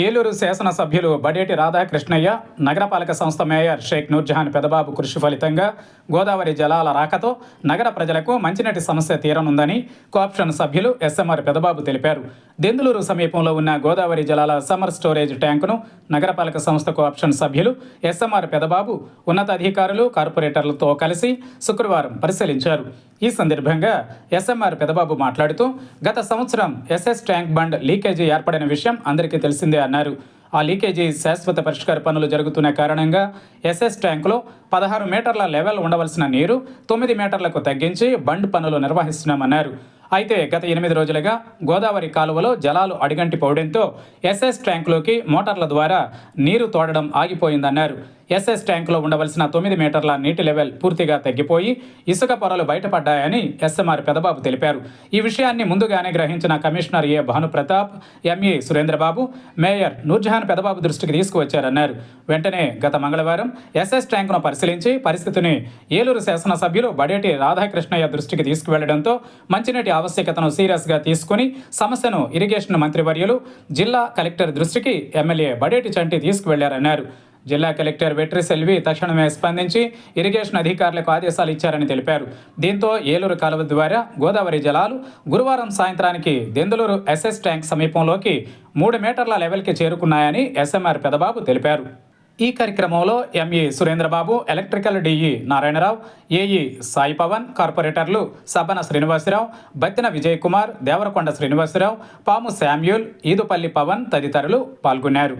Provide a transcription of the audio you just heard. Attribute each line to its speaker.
Speaker 1: ఏలూరు శాసనసభ్యులు బడేటి రాధాకృష్ణయ్య, నగరపాలక సంస్థ మేయర్ షేక్ నూర్జహాన్ పెదబాబు కృషి ఫలితంగా గోదావరి జలాల రాకతో నగర ప్రజలకు మంచినీటి సమస్య తీరనుందని కోఆప్షన్ సభ్యులు ఎస్ఎంఆర్ పెదబాబు తెలిపారు. దెందులూరు సమీపంలో ఉన్న గోదావరి జలాల సమ్మర్ స్టోరేజ్ ట్యాంకును నగరపాలక సంస్థ కోఆప్షన్ సభ్యులు ఎస్ఎంఆర్ పెదబాబు ఉన్నతాధికారులు, కార్పొరేటర్లతో కలిసి శుక్రవారం పరిశీలించారు. ఈ సందర్భంగా ఎస్ఎంఆర్ పెదబాబు మాట్లాడుతూ, గత సంవత్సరం ఎస్ఎస్ ట్యాంక్ బండ్ లీకేజీ ఏర్పడిన విషయం అందరికీ తెలిసిందే అన్నారు. ఆ లీకేజీ శాశ్వత పరిష్కార పనులు జరుగుతున్న కారణంగా ఎస్ఎస్ ట్యాంకులో 16 మీటర్ల లెవెల్ ఉండవలసిన నీరు 9 మీటర్లకు తగ్గించి బండ్ పనులు నిర్వహిస్తున్నామన్నారు. అయితే గత 8 రోజులుగా గోదావరి కాలువలో జలాలు అడిగంటి పోవడంతో ఎస్ఎస్ ట్యాంకులోకి మోటార్ల ద్వారా నీరు తోడడం ఆగిపోయిందన్నారు. ఎస్ఎస్ ట్యాంకులో ఉండవలసిన 9 మీటర్ల నీటి లెవెల్ పూర్తిగా తగ్గిపోయి ఇసుక పొరలు బయటపడ్డాయని ఎస్ఎంఆర్ పెదబాబు తెలిపారు. ఈ విషయాన్ని ముందుగానే గ్రహించిన కమిషనర్ ఏ భానుప్రతాప్, ఎంఈ సురేంద్రబాబు మేయర్ నూర్జహాన్ పెదబాబు దృష్టికి తీసుకువచ్చారన్నారు. వెంటనే గత మంగళవారం ఎస్ఎస్ ట్యాంకును పరిశీలించి పరిస్థితిని ఏలూరు శాసనసభ్యులు బడేటి రాధాకృష్ణయ్య దృష్టికి తీసుకువెళ్లడంతో మంచినీటి ఆవశ్యకతను సీరియస్గా తీసుకుని సమస్యను ఇరిగేషన్ మంత్రివర్యులు జిల్లా కలెక్టర్ దృష్టికి ఎమ్మెల్యే బడేటి చంటి తీసుకువెళ్లారన్నారు. జిల్లా కలెక్టర్ వెట్రి సెల్వి తక్షణమే స్పందించి ఇరిగేషన్ అధికారులకు ఆదేశాలు ఇచ్చారని తెలిపారు. దీంతో ఏలూరు కాలువ ద్వారా గోదావరి జలాలు గురువారం సాయంత్రానికి దెందులూరు ఎస్ఎస్ ట్యాంక్ సమీపంలోకి 3 మీటర్ల లెవెల్కి చేరుకున్నాయని ఎస్ఎంఆర్ పెదబాబు తెలిపారు. ఈ కార్యక్రమంలో ME Surendrababu, electrical DE Narayanarao, AE Sai Pavan, కార్పొరేటర్లు సబ్బన శ్రీనివాసరావు, బత్తిన విజయ్ కుమార్, దేవరకొండ శ్రీనివాసరావు, పాము శామ్యూల్, ఈదుపల్లి పవన్ తదితరులు పాల్గొన్నారు.